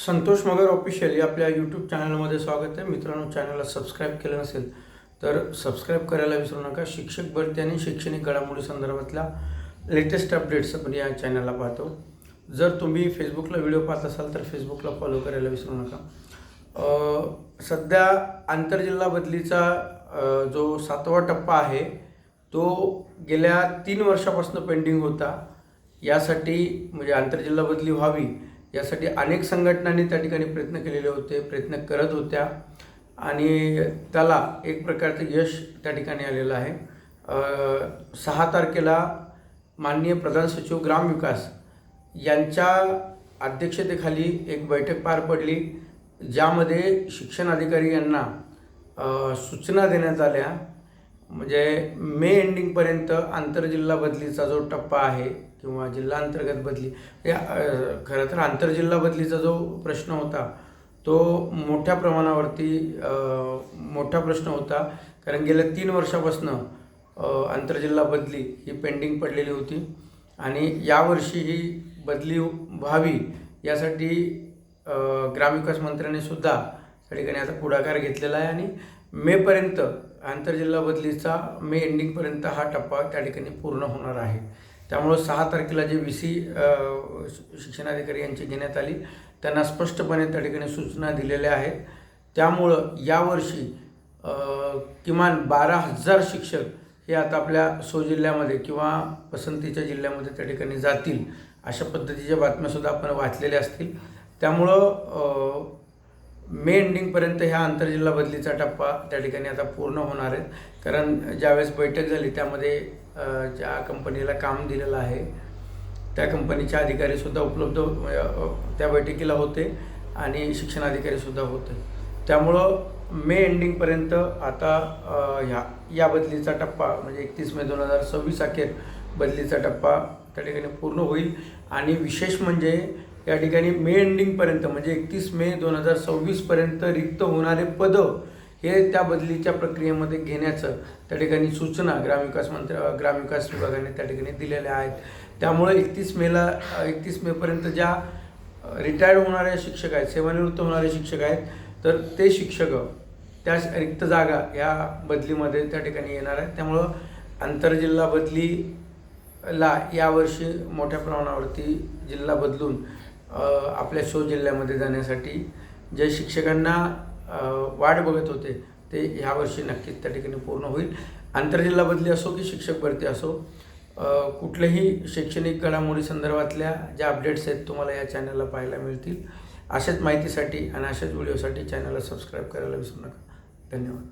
संतोष मगर official या आपल्या YouTube चॅनलमध्ये स्वागत आहे. मित्रांनो, चॅनलला सबस्क्राईब केलं नसेल तर सबस्क्राईब करायला विसरू नका. शिक्षक भरती आणि शैक्षणिक घडामोडी संदर्भातल्या लेटेस्ट अपडेट्स आपण या चॅनलला पाहतो. जर तुम्ही फेसबुकला व्हिडिओ पाहत असाल तर फेसबुकला फॉलो करायला विसरू नका. सध्या आंतरजिल्हा बदलीचा जो 7वा टप्पा आहे तो गेल्या 3 वर्षापासून पेंडिंग होता. यासाठी म्हणजे आंतरजिल्हा बदली व्हावी यासाठी अनेक संघटनांनी त्या ठिकाणी प्रयत्न केलेले होते, प्रयत्न करत होत्या आणि त्याला एक प्रकारचं यश त्या ठिकाणी आलेलं आहे. 6 तारखेला माननीय प्रधान सचिव ग्रामविकास यांच्या अध्यक्षतेखाली एक बैठक पार पडली, ज्यामध्ये शिक्षण अधिकारी यांना सूचना देण्यात आल्या. म्हणजे मे एंडिंगपर्यंत आंतरजिल्हा बदलीचा जो टप्पा आहे किंवा जिल्हा अंतर्गत बदली, या खरं तर आंतरजिल्हा बदलीचा जो प्रश्न होता तो मोठ्या प्रश्न होता. कारण गेल्या 3 वर्षापासून आंतरजिल्हा बदली ही पेंडिंग पडलेली होती आणि यावर्षी ही बदली व्हावी यासाठी ग्रामविकास मंत्र्यांनी सुद्धा त्या ठिकाणी आता पुढाकार घेतलेला आहे आणि मेपर्यंत आंतरजिल्हा बदलीचा मे एंडिंगपर्यंत हा टप्पा त्या ठिकाणी पूर्ण होणार आहे. त्यामुळं 6 तारखेला जे VC शिक्षणाधिकारी यांची घेण्यात आली त्यांना स्पष्टपणे त्या ठिकाणी सूचना दिलेल्या आहेत. त्यामुळं यावर्षी किमान 12,000 शिक्षक हे आता आपल्या जिल्ह्यामध्ये किंवा पसंतीच्या जिल्ह्यामध्ये त्या ठिकाणी जातील, अशा पद्धतीच्या बातम्यासुद्धा आपण वाचलेल्या असतील. त्यामुळं मे एंडिंगपर्यंत ह्या आंतरजिल्हा बदलीचा टप्पा त्या ठिकाणी आता पूर्ण होणार आहे. कारण ज्यावेळेस बैठक झाली त्यामध्ये ज्या कंपनीला काम दिलेलं आहे त्या कंपनीचे अधिकारीसुद्धा उपलब्ध त्या बैठकीला होते आणि शिक्षणाधिकारीसुद्धा होते. त्यामुळं मे एंडिंगपर्यंत आता या बदलीचा टप्पा म्हणजे 31 मे 2026 अखेर बदलीचा टप्पा त्या ठिकाणी पूर्ण होईल. आणि विशेष म्हणजे या ठिकाणी मे एंडिंगपर्यंत म्हणजे 31 मे 2026पर्यंत रिक्त होणारे पदं हे त्या बदलीच्या प्रक्रियेमध्ये घेण्याचं त्या ठिकाणी सूचना ग्रामविकास विभागाने त्या ठिकाणी दिलेल्या आहेत. त्यामुळे 31 मेपर्यंत ज्या रिटायर्ड होणारे शिक्षक आहेत, सेवानिवृत्त होणारे शिक्षक आहेत, तर ते शिक्षक त्या रिक्त जागा या बदलीमध्ये त्या ठिकाणी येणार आहेत. त्यामुळं आंतरजिल्हा बदलीला यावर्षी मोठ्या प्रमाणावरती जिल्हा बदलून आपल्या जिल्ह्यामध्ये जाण्यासाठी जे शिक्षकांना वाट बघत होते ते ह्यावर्षी नक्कीच त्या ठिकाणी पूर्ण होईल. आंतरजिल्हा बदली असो की शिक्षक भरती असो, कुठल्याही शैक्षणिक घडामोडी संदर्भातल्या ज्या अपडेट्स आहेत तुम्हाला या चॅनलला पाहायला मिळतील. अशाच माहितीसाठी आणि अशाच व्हिडिओसाठी चॅनलला सबस्क्राईब करायला विसरू नका. धन्यवाद.